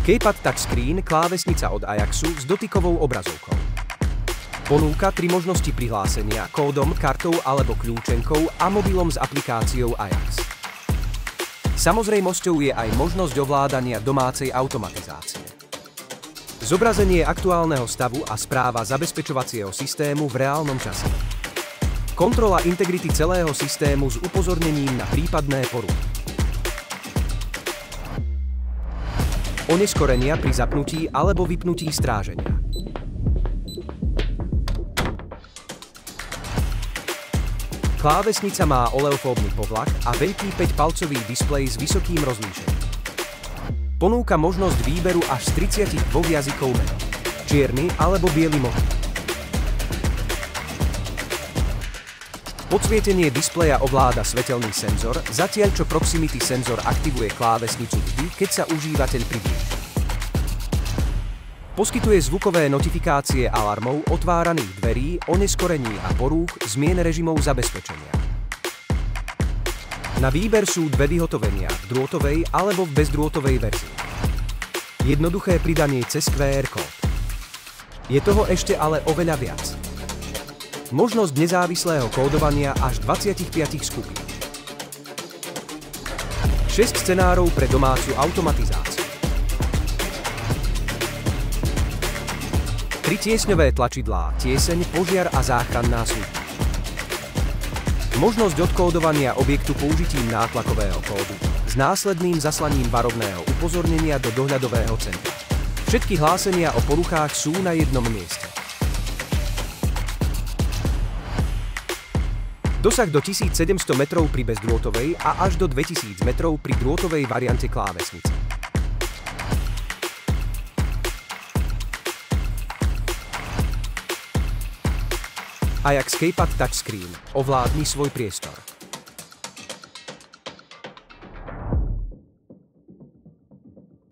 Keypad Touchscreen klávesnica od Ajaxu s dotykovou obrazovkou. Ponúka 3 možnosti prihlásenia kódom, kartou alebo kľúčenkou a mobilom s aplikáciou Ajax. Samozrejmosťou je aj možnosť ovládania domácej automatizácie. Zobrazenie aktuálneho stavu a správa zabezpečovacieho systému v reálnom čase. Kontrola integrity celého systému s upozornením na prípadné poruchy. Oneskorenia pri zapnutí alebo vypnutí stráženia. Klávesnica má oleofóbny povlak a veľký 5-palcový displej s vysokým rozlíšením. Ponúka možnosť výberu až z 32 jazykov menu, čierny alebo biely motív. Podsvietenie displeja ovláda svetelný senzor, zatiaľ čo proximity senzor aktivuje klávesnicu vždy, keď sa užívateľ priblíži. Poskytuje zvukové notifikácie alarmov otváraných dverí, oneskorení a porúch, zmien režimov zabezpečenia. Na výber sú dve vyhotovenia v drôtovej alebo v bezdrôtovej verzii. Jednoduché pridanie cez QR kód. Je toho ešte ale oveľa viac. Možnosť nezávislého kódovania až 25 skupín. 6 scenárov pre domácu automatizáciu. 3 tiesňové tlačidlá, tieseň, požiar a záchranná služba. Možnosť odkódovania objektu použitím nátlakového kódu s následným zaslaním varovného upozornenia do dohľadového centra. Všetky hlásenia o poruchách sú na jednom mieste. Dosah do 1700 metrov pri bezdrôtovej a až do 2000 metrov pri drôtovej variante klávesnice. Ajax Keypad Touchscreen. Ovládni svoj priestor.